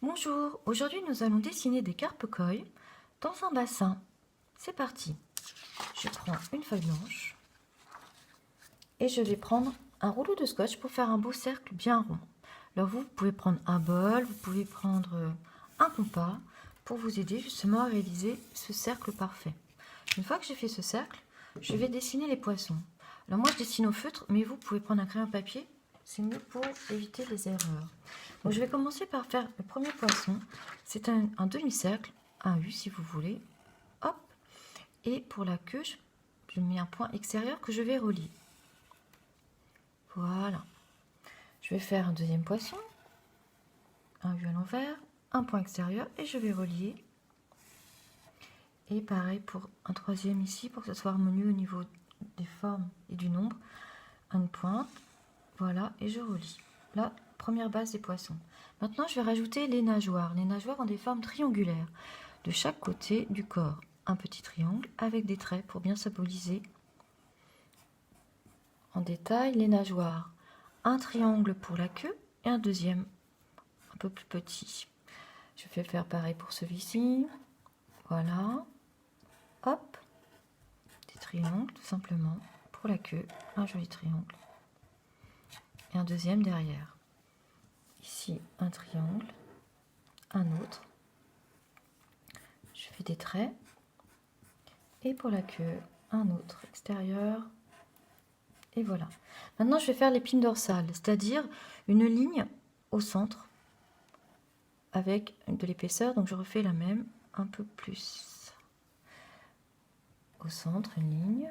Bonjour, aujourd'hui nous allons dessiner des carpe koi dans un bassin. C'est parti. Je prends une feuille blanche et je vais prendre un rouleau de scotch pour faire un beau cercle bien rond. Alors vous pouvez prendre un bol, vous pouvez prendre un compas pour vous aider justement à réaliser ce cercle parfait. Une fois que j'ai fait ce cercle, je vais dessiner les poissons. Alors moi je dessine au feutre, mais vous pouvez prendre un crayon papier, c'est mieux pour éviter les erreurs. Donc je vais commencer par faire le premier poisson. C'est un demi-cercle, un U si vous voulez. Hop. Et pour la queue, je mets un point extérieur que je vais relier. Voilà. Je vais faire un deuxième poisson, un U à l'envers, un point extérieur et je vais relier. Et pareil pour un troisième ici, pour que ce soit harmonieux au niveau des formes et du nombre. Une pointe, voilà, et je relie. La première base des poissons. Maintenant, je vais rajouter les nageoires. Les nageoires ont des formes triangulaires. De chaque côté du corps, un petit triangle avec des traits pour bien symboliser en détail les nageoires. Un triangle pour la queue et un deuxième un peu plus petit. Je vais faire pareil pour celui-ci. Voilà. Hop. Des triangles tout simplement. Pour la queue, un joli triangle. Et un deuxième derrière. Ici, un triangle. Un autre. Je fais des traits. Et pour la queue, un autre extérieur. Et voilà. Maintenant, je vais faire l'épine dorsale, c'est-à-dire une ligne au centre avec de l'épaisseur. Donc, je refais la même, un peu plus. Au centre, une ligne.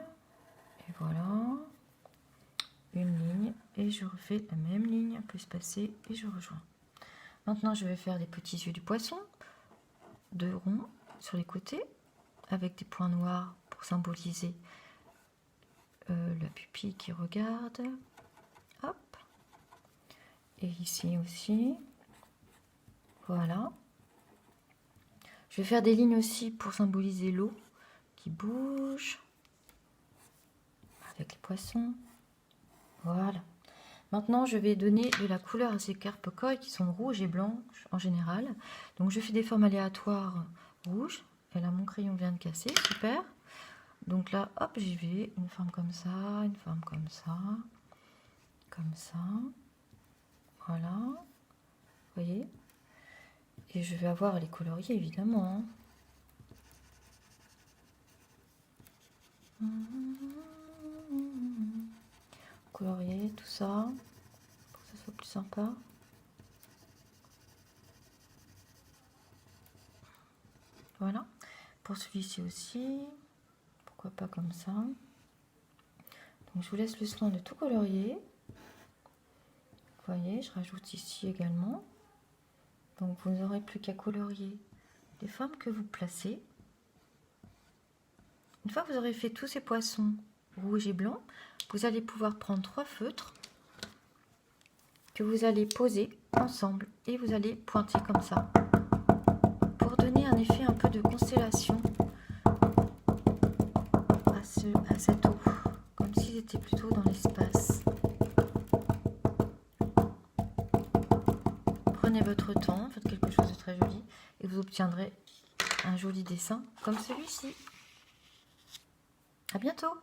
Et voilà. Une ligne. Et je refais la même ligne, un peu espacée. Et je rejoins. Maintenant, je vais faire des petits yeux du poisson. Deux ronds sur les côtés. Avec des points noirs pour symboliser la pupille qui regarde. Hop. Et ici aussi. Voilà. Je vais faire des lignes aussi pour symboliser l'eau qui bouge avec les poissons. Voilà. Maintenant, je vais donner de la couleur à ces carpe koi qui sont rouges et blanches en général. Donc, je fais des formes aléatoires rouges. Et là, mon crayon vient de casser. Super. Donc là, hop, j'y vais. Une forme comme ça, une forme comme ça, comme ça. Voilà. Vous voyez? Et je vais avoir les colorier évidemment. Colorier tout ça pour que ça soit plus sympa. Voilà. Pour celui-ci aussi, pourquoi pas comme ça. Donc je vous laisse le soin de tout colorier. Vous voyez, je rajoute ici également. Donc vous n'aurez plus qu'à colorier les formes que vous placez. Une fois que vous aurez fait tous ces poissons rouges et blancs, vous allez pouvoir prendre 3 feutres que vous allez poser ensemble et vous allez pointer comme ça pour donner un effet un peu de constellation à cette eau, comme s'ils étaient plutôt dans l'espace. Prenez votre temps, faites quelque chose de très joli et vous obtiendrez un joli dessin comme celui-ci. À bientôt!